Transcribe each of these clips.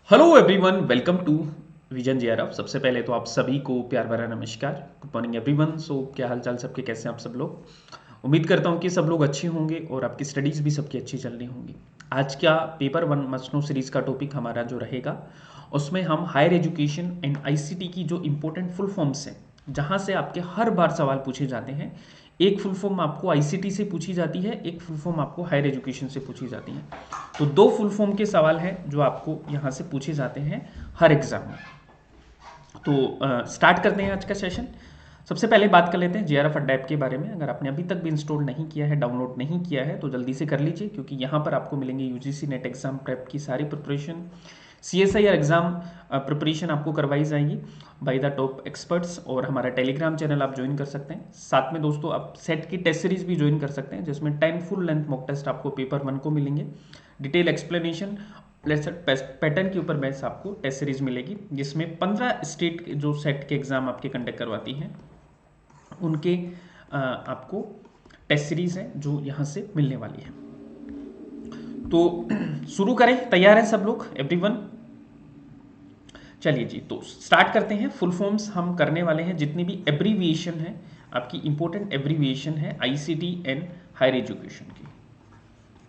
Hello everyone, welcome to vision JRF. सबसे पहले तो आप सभी को प्यार भरा नमस्कार। Good morning everyone. क्या हाल चाल सबके, कैसे हैं आप सब लोग। उम्मीद करता हूं कि सब लोग अच्छे होंगे और आपकी स्टडीज़ भी सबकी अच्छी चल रही होंगी। आज का paper one must know series का टॉपिक हमारा जो रहेगा उसमें हम हायर एजुकेशन एंड आईसीटी की जो इंपॉर्टेंट फुल फॉर्म्स हैं, जहां से आपके हर बार सवाल पूछे जाते हैं। एक फुल फॉर्म आपको आईसीटी से पूछी जाती है, एक फुल फॉर्म आपको हायर एजुकेशन से पूछी जाती है। तो दो फुल फॉर्म के सवाल हैं जो आपको यहाँ से पूछे जाते हैं हर एग्जाम में। तो स्टार्ट करते हैं आज का सेशन। सबसे पहले बात कर लेते हैं जेआरएफ अड्डा ऐप के बारे में। अगर आपने अभी तक भी इंस्टॉल नहीं किया है, डाउनलोड नहीं किया है, तो जल्दी से कर लीजिए, क्योंकि यहाँ पर आपको मिलेंगे यूजीसी नेट एग्जाम प्रेप की सारी प्रिपरेशन, सीएसआईआर एग्जाम प्रिपरेशन आपको करवाई जाएगी बाय द टॉप एक्सपर्ट्स। और हमारा टेलीग्राम चैनल आप ज्वाइन कर सकते हैं। साथ में दोस्तों आप सेट की टेस्ट सीरीज भी ज्वाइन कर सकते हैं, जिसमें 10 फुल लेंथ मॉक टेस्ट आपको पेपर वन को मिलेंगे। डिटेल एक्सप्लेनेशन पैटर्न के ऊपर बेस आपको टेस्ट सीरीज मिलेगी, जिसमें 15 स्टेट जो सेट के एग्जाम आपके कंडक्ट करवाती हैं उनके आपको टेस्ट सीरीज है जो यहाँ से मिलने वाली है। तो शुरू करें, तैयार है सब लोग एवरीवन? चलिए जी, तो स्टार्ट करते हैं। फुल फॉर्म्स हम करने वाले हैं, जितनी भी एब्रीविएशन है आपकी इंपॉर्टेंट एब्रीविएशन है आईसीटी एंड हायर एजुकेशन की,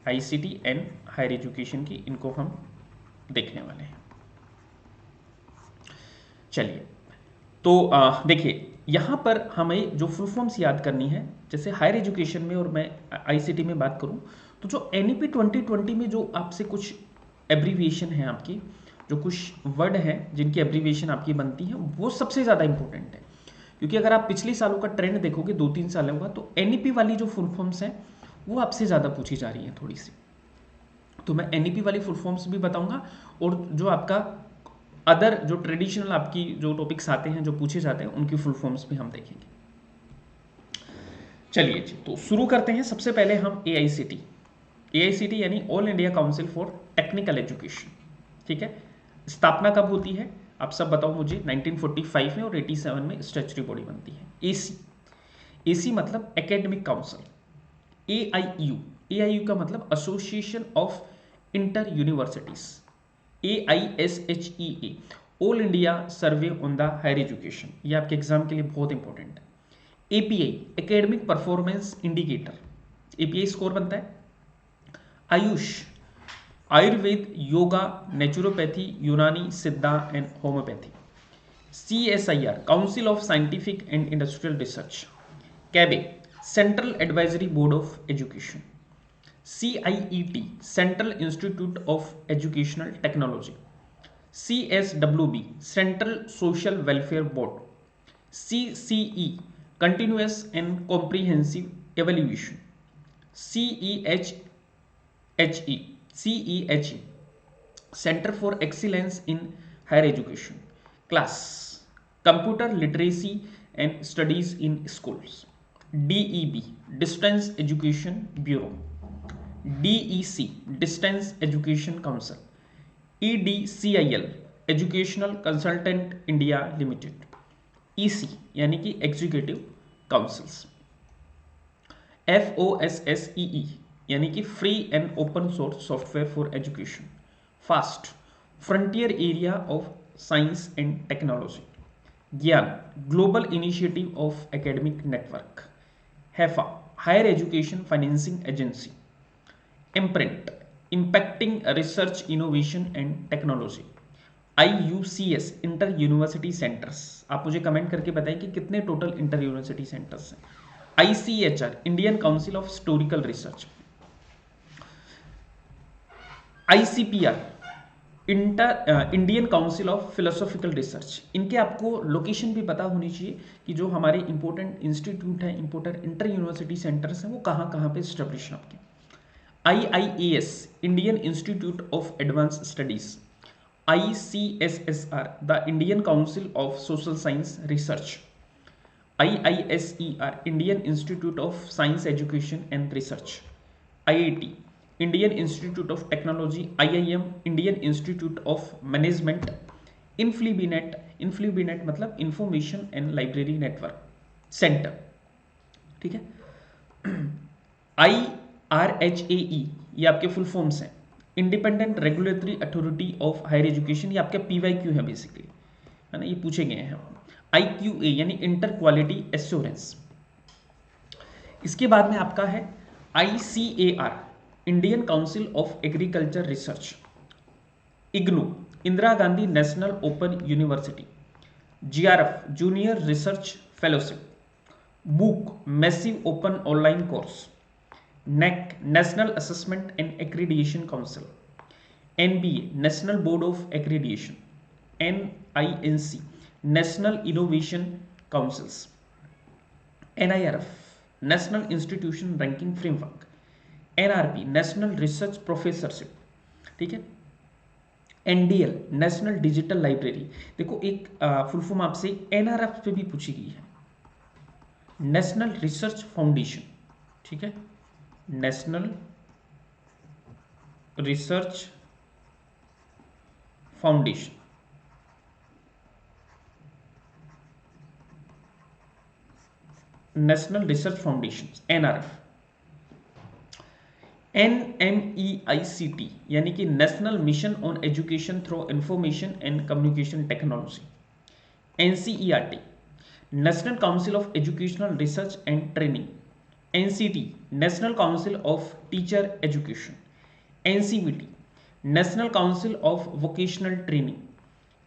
आईसीटी एंड हायर एजुकेशन की, इनको हम देखने वाले हैं। चलिए, तो देखिए यहाँ पर हमें जो फुल फॉर्म्स याद करनी है, जैसे हायर एजुकेशन में और मैं आईसीटी में बात करूँ, तो जो एनईपी 2020 में जो आपसे कुछ एब्रीविएशन है आपकी, जो कुछ वर्ड हैं जिनकी एब्रीविएशन आपकी बनती है, वो सबसे ज़्यादा इंपॉर्टेंट है। क्योंकि अगर आप पिछले सालों का ट्रेंड देखोगे 2-3 सालों का, तो एनईपी वाली जो फुल फॉर्म्स हैं वो आपसे ज़्यादा पूछी जा रही हैं थोड़ी सी। तो मैं एनईपी वाली फुल फॉर्म्स भी बताऊंगा, और जो आपका अदर जो ट्रेडिशनल आपकी जो टॉपिक्स आते हैं जो पूछे जाते हैं उनकी फुल फॉर्म्स भी हम देखेंगे। चलिए जी, तो शुरू करते हैं। सबसे पहले हम एआईसीटी, एआईसीटी यानी all India council for technical education, ठीक है। स्थापना कब होती है आप सब बताओ मुझे। 1945 में, और 87 में स्टैच्यूटरी बॉडी बनती है। एसी, एसी मतलब एकेडमिक काउंसिल। एआईयू, एआईयू का मतलब association of inter universities. AISHEA, all India survey on the higher education, ये आपके एग्जाम के लिए बहुत इंपॉर्टेंट है। API, academic performance indicator, API score बनता है। AYUSH, Ayurveda, yoga, naturopathy, Unani, Siddha and homeopathy. CSIR, council of scientific and industrial research. CABE, central advisory board of education. CIET, central institute of educational technology. CSWB, central social welfare board. CCE, continuous and comprehensive evaluation. CEHE, centre for excellence in higher education. CLASS, computer literacy and studies in schools. DEB, distance education bureau. DEC, distance education council. EDCIL, educational consultant India limited. EC यानी कि executive councils. FOSSEE यानी कि free and open source software for education. FAST, frontier area of science and technology. GIAN, global initiative of academic network. HEFA, higher education financing agency. IMPRINT, impacting research innovation and technology. IUCS, inter university centres. आप मुझे comment करके बताएं कि कितने total inter university centres हैं। ICHR, Indian council of historical research. ICPR, Indian council of philosophical research. इनके आपको location भी पता होनी चाहिए कि जो हमारे इंपॉर्टेंट इंस्टीट्यूट हैं, इंपॉर्टेंट इंटर यूनिवर्सिटी सेंटर्स हैं, वो कहाँ कहाँ पे स्टेब्लिश हैं आपके। IIAS, Indian institute of advance studies. ICSSR, the Indian council of social science research. IISER, Indian institute of science education and research. IIT, Indian institute of technology. IIM, Indian institute of management. INFLIBNET, INFLIBNET मतलब information and library network centre, ठीक है। IRHAE, ये आपके full forms हैं। Independent regulatory authority of higher education, ये आपका PYQ है basically, है ना, ये पूछे गए हैं। IQA यानी इंटर क्वालिटी एश्योरेंस। इसके बाद में आपका है ICAR, Indian council of agriculture research. IGNOU, Indira Gandhi national open university. GRF, junior research fellowship. Book, massive open online course. NEC, national assessment and accreditation council. NBA, national board of accreditation. NINC, national innovation councils. NIRF, national institution ranking framework. NRP, national research professorship, ठीक है। NDL, national digital library. देखो एक full form आपसे NRF पे भी पूछी गई है, नेशनल रिसर्च फाउंडेशन, ठीक है, national research foundation. National research foundation NRF। NMEICT यानी कि national mission on education through information and communication technology. NCERT, national council of educational research and training. NCT, national council of teacher education. NCVT, national council of vocational training.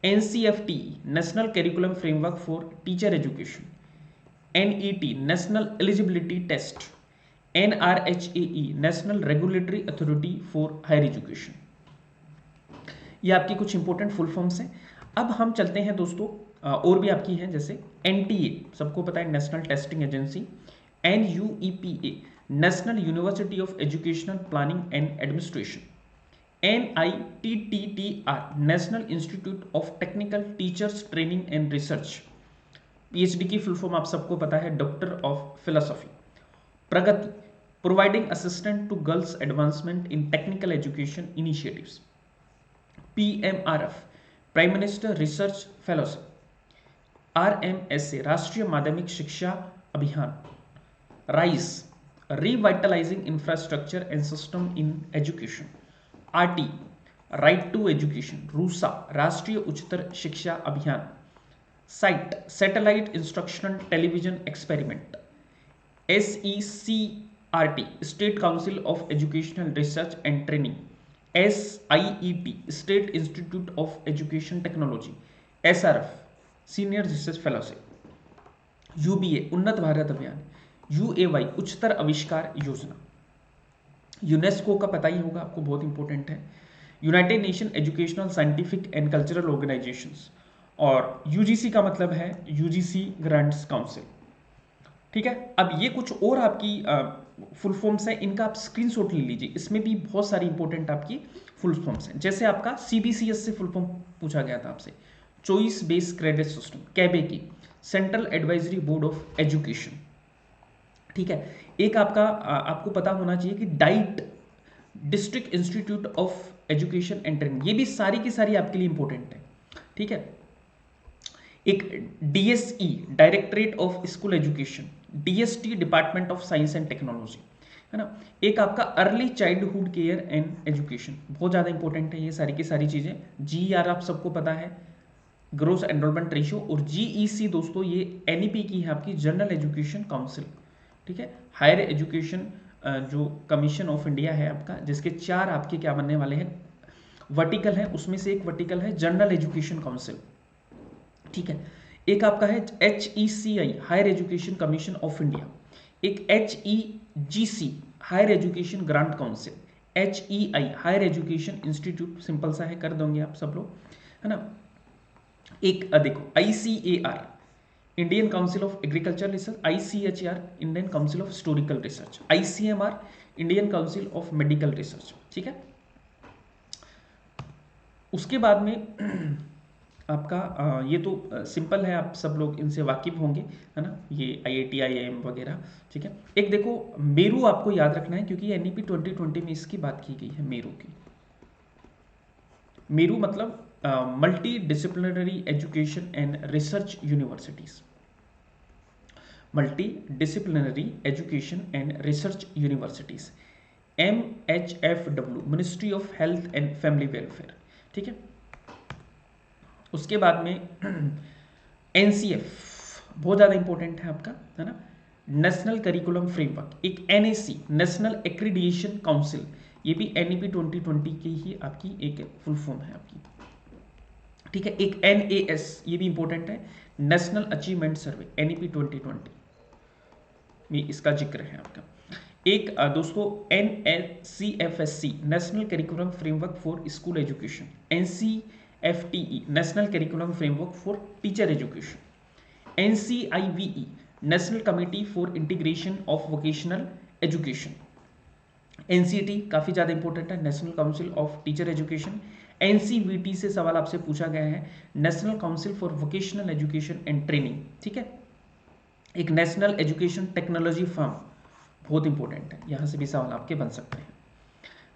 NCFTE, national curriculum framework for teacher education. NET, national eligibility test. NRHAE, national regulatory authority for higher education. ये आपकी कुछ important full forms हैं। अब हम चलते हैं दोस्तों, और भी आपकी हैं, जैसे NTA, सबको पता है, national testing agency. NUEPA, national university of educational planning and administration. NITTTR, national institute of technical teachers training and research. PhD की फुल फॉर्म आप सबको पता है, doctor of philosophy. Pragati, providing assistant to girls advancement in technical education initiatives. PMRF, prime minister research fellowship. RMSA, Rashtriya Madhyamik Shiksha Abhiyan. RISE, revitalising infrastructure and system in education. RT, right to education. RUSA, Rashtriya Uchchatar शिक्षा अभियान। Site, satellite instructional television experiment. SECRT, state council of educational research and training. SIET, state institute of education technology. SRF, senior research fellowship. UBA, उन्नत भारत अभियान। UAY, उच्चतर आविष्कार योजना। UNESCO का पता ही होगा आपको, बहुत इंपॉर्टेंट है, United nation educational scientific and cultural organisations. और UGC का मतलब है UGC ग्रांट्स काउंसिल, ठीक है। अब ये कुछ और आपकी फुल फॉर्म्स हैं, इनका आप स्क्रीनशॉट ले लीजिए, इसमें भी बहुत सारी इंपॉर्टेंट आपकी फुल फॉर्म्स हैं। जैसे आपका CBCS से फुल फॉर्म पूछा गया था आपसे, चॉइस बेस्ड क्रेडिट सिस्टम। कैबे की, central advisory board of education, ठीक है। एक आपका आपको पता होना चाहिए कि diet, district institute of education and training, ये भी सारी की सारी आपके लिए इंपॉर्टेंट है, ठीक है। एक DSE, directorate of school education. DST, department of science and technology, है ना। एक आपका early childhood care and education, बहुत ज़्यादा इंपॉर्टेंट है ये सारी की सारी चीज़ें। GER आप सबको पता है, ग्रोस एनरोलमेंट रेशियो। और GEC दोस्तों ये NEP की है आपकी, जनरल एजुकेशन काउंसिल, ठीक है। हायर एजुकेशन जो कमीशन ऑफ इंडिया है आपका, जिसके 4 आपके क्या बनने वाले हैं, वर्टिकल है, उसमें से एक वर्टिकल है जनरल एजुकेशन काउंसिल, ठीक है। एक आपका है HECI, higher education commission of India. एक HEGC, higher education grant council. HEI, higher education institute, simple सा है, कर दोगे आप सब लोग, है ना। एक देखो ICAR, Indian council of agriculture research. ICHR, Indian council of historical research. ICMR, Indian council of medical research, ठीक है। उसके बाद में आपका ये तो सिंपल है, आप सब लोग इनसे वाकिफ होंगे, है ना, ये IIT IIM वगैरह, ठीक है। एक देखो मेरू आपको याद रखना है, क्योंकि NEP 2020 में इसकी बात की गई है, मेरू की। मेरू मतलब multi disciplinary education and research universities. Multi disciplinary education and research universities, MHFW, ministry of health and family welfare, ठीक है। उसके बाद में NCF बहुत ज़्यादा इंपॉर्टेंट है आपका, है ना, नेशनल करिकुलम फ्रेमवर्क। एक NAC, नेशनल एक्रीडिएशन काउंसिल, ये भी NEP 2020 की ही आपकी एक फुल फॉर्म है आपकी, ठीक है। एक NAS, ये भी इंपॉर्टेंट है, नेशनल अचीवमेंट सर्वे, NEP 2020 में इसका जिक्र है आपका। एक दोस्तों NCFSC, national curriculum framework for school education, NCFTE, national curriculum framework for teacher education, NCIVE, national committee for integration of vocational education, NCT काफी ज्यादा इंपॉर्टेंट है, national council of teacher education. NCVT से सवाल आपसे पूछा गया है, national council for vocational education and training, ठीक है। एक नेशनल एजुकेशन टेक्नोलॉजी फर्म, बहुत इंपॉर्टेंट है, यहां से भी सवाल आपके बन सकते हैं,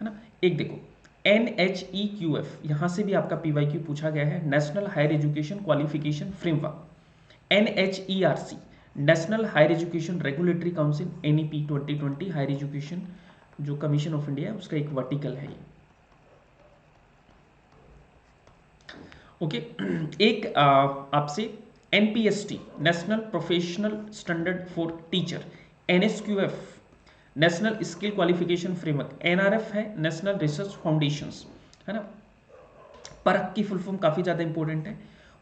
है ना। एक देखो NHEQF, यहां से भी आपका PYQ पूछा गया है, national higher education qualification framework. NHERC, national higher education regulatory council, NEP 2020, higher education जो कमीशन ऑफ इंडिया है उसका एक वर्टिकल है ये, ओके। एक आपसे NPST, national professional standard for teacher, NSQF, national skill qualification framework, NRF है, national research foundations, है ना। परख की फुल फॉर्म काफी ज्यादा इंपॉर्टेंट है,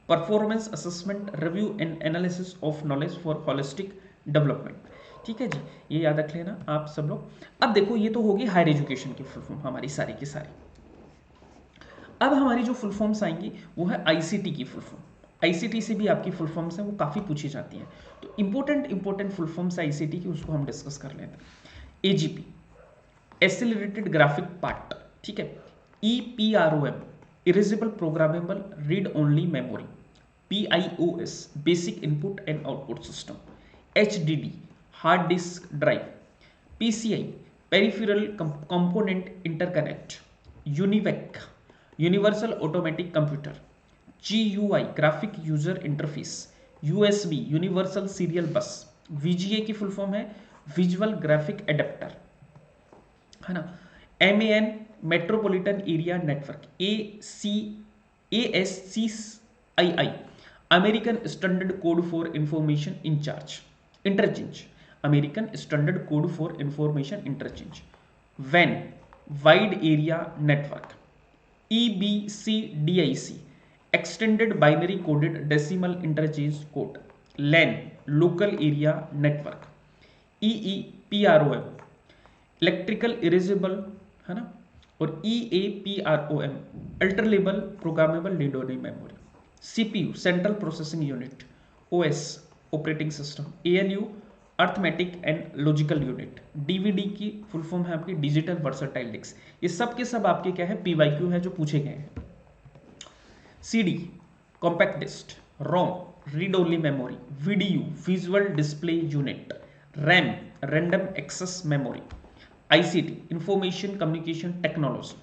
performance assessment review and analysis of knowledge for holistic development, ठीक है जी, ये याद रख लेना आप सब लोग। अब देखो ये तो होगी हायर एजुकेशन की फुल फॉर्म हमारी सारी की सारी। अब हमारी जो फुल फॉर्म्स आएंगी वो है ICT की फुल फॉर्म। ICT से भी आपकी फुल फॉर्म्स हैं वो काफ़ी पूछी जाती हैं, तो इंपॉर्टेंट फुल फॉर्म्स ICT की उसको हम डिस्कस कर लेते हैं। AGP, एक्सेलरेटेड ग्राफिक पार्ट, ठीक है। EPROM, erasable programmable read only memory. PIOS, basic input and output system. HDD, hard disk drive. PCI, peripheral component interconnect. UNIVAC, universal automatic computer. GUI, graphic user interface. USB, universal serial बस। VGA की full form है visual graphic adapter, है ना। MAN, metropolitan area network. ASCII, American standard code for information interchange, American standard code for information interchange. WAN, wide area network. EBCDIC, extended binary coded decimal interchange code. LAN, local area network. EEPROM, electrical erasable, है ना। और EAPROM, alterable programmable read only memory. CPU, central processing unit. OS, operating system. ALU, arithmetic and logical unit. DVD की full form है आपकी digital versatile disc. ये सब के सब आपके क्या है PYQ है जो पूछे गए हैं। CD, compact disc. ROM, read only memory. VDU, visual display unit. RAM, random access memory. ICT, information communication technology.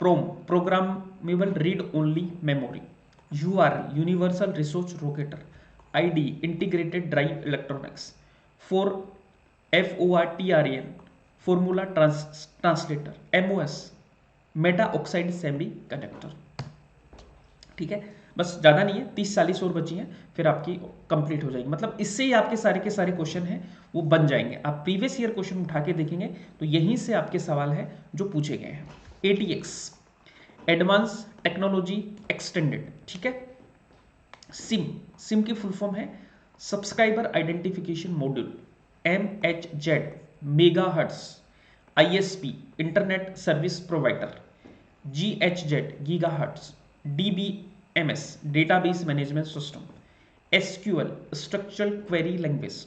PROM, programmable read only memory. URL, universal resource locator. ID, integrated drive electronics. FORTRAN, formula translator. MOS, meta oxide semiconductor, ठीक है। बस ज़्यादा नहीं है, 30-40 और बची हैं, फिर आपकी कंप्लीट हो जाएगी। मतलब इससे ही आपके सारे के सारे क्वेश्चन हैं वो बन जाएंगे। आप प्रीवियस ईयर क्वेश्चन उठा के देखेंगे तो यहीं से आपके सवाल है जो पूछे गए हैं। ATX, एडवांस टेक्नोलॉजी एक्सटेंडेड, ठीक है। सिम की फुल फॉर्म है subscriber identification module. MHZ, megahertz. ISP, internet service provider. GHZ, gigahertz. DBMS, database management system. SQL, structural query language.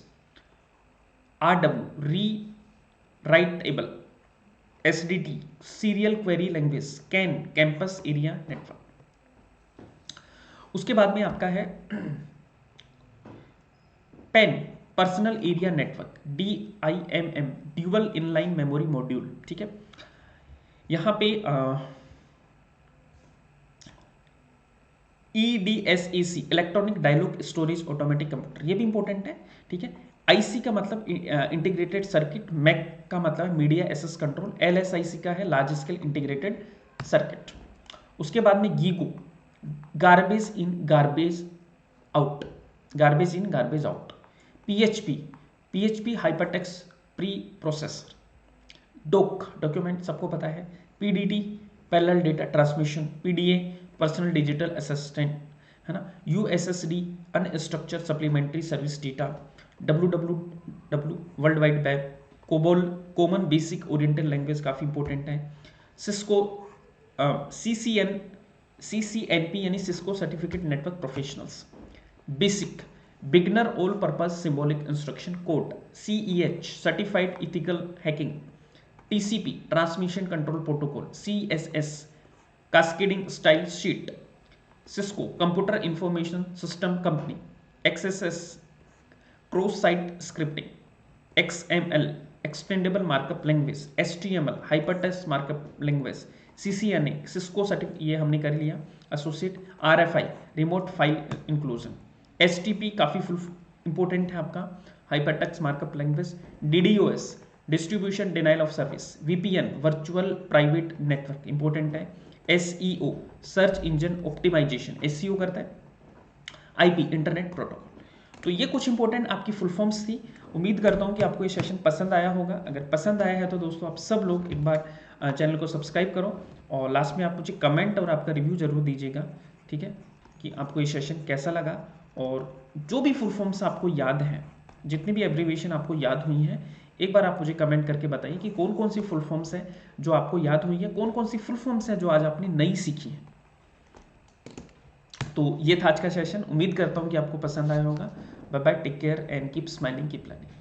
RW, rewritable. SDT, serial query language. CAN, campus area network. उसके बाद में आपका है PEN, personal area network. DIMM, dual inline memory module, ठीक है। यहां पे EDSAC, electronic dialogue storage automatic computer, ये भी इंपॉर्टेंट है, ठीक है। आईसी का मतलब इंटीग्रेटेड सर्किट, मैक का मतलब मीडिया एक्सेस कंट्रोल, एलएसआईसी का है लार्ज स्केल इंटीग्रेटेड सर्किट। उसके बाद में GIGO, garbage in garbage out, garbage in garbage out. PHP, PHP hypertext pre processor. DOC, document सबको पता है। PDT, parallel data transmission. PDA, personal digital assistant, है ना। USSD, unstructured supplementary service data. W world wide web. COBOL, common basic oriental language, काफ़ी important है। Cisco, CCNP यानी Cisco certificate network professionals. BASIC, beginner all purpose symbolic instruction code. CEH, certified ethical hacking. TCP, transmission control protocol. CSS, cascading style sheet. Cisco, computer information system company. XSS, cross site scripting. XML, extendable markup language. HTML, hypertext markup language. CCNA, Cisco certificate, ये हमने कर लिया। Associate, RFI, remote file inclusion. STP काफ़ी full important है आपका, hypertext markup language. DDoS, distribution denial of service. VPN, virtual private network, important है। SEO, search engine optimisation, SEO करता है। IP, internet protocol. तो ये कुछ इंपॉर्टेंट आपकी फुल फॉर्म्स थी। उम्मीद करता हूँ कि आपको ये सेशन पसंद आया होगा। अगर पसंद आया है तो दोस्तों आप सब लोग एक बार चैनल को सब्सक्राइब करो, और लास्ट में आप मुझे कमेंट और आपका रिव्यू जरूर दीजिएगा, ठीक है, कि आपको ये सेशन कैसा लगा। और जो भी फुल फॉर्म्स आपको याद हैं, जितनी भी एब्रीविएशन आपको याद हुई हैं, एक बार आप मुझे कमेंट करके बताइए कि कौन कौन सी फुल फॉर्म्स हैं जो आपको याद हुई है, कौन कौन सी फुल फॉर्म्स हैं जो आज आपने नई सीखी है। तो ये था आज का सेशन, उम्मीद करता हूँ कि आपको पसंद आया होगा। Bye bye, take care and keep smiling, keep learning.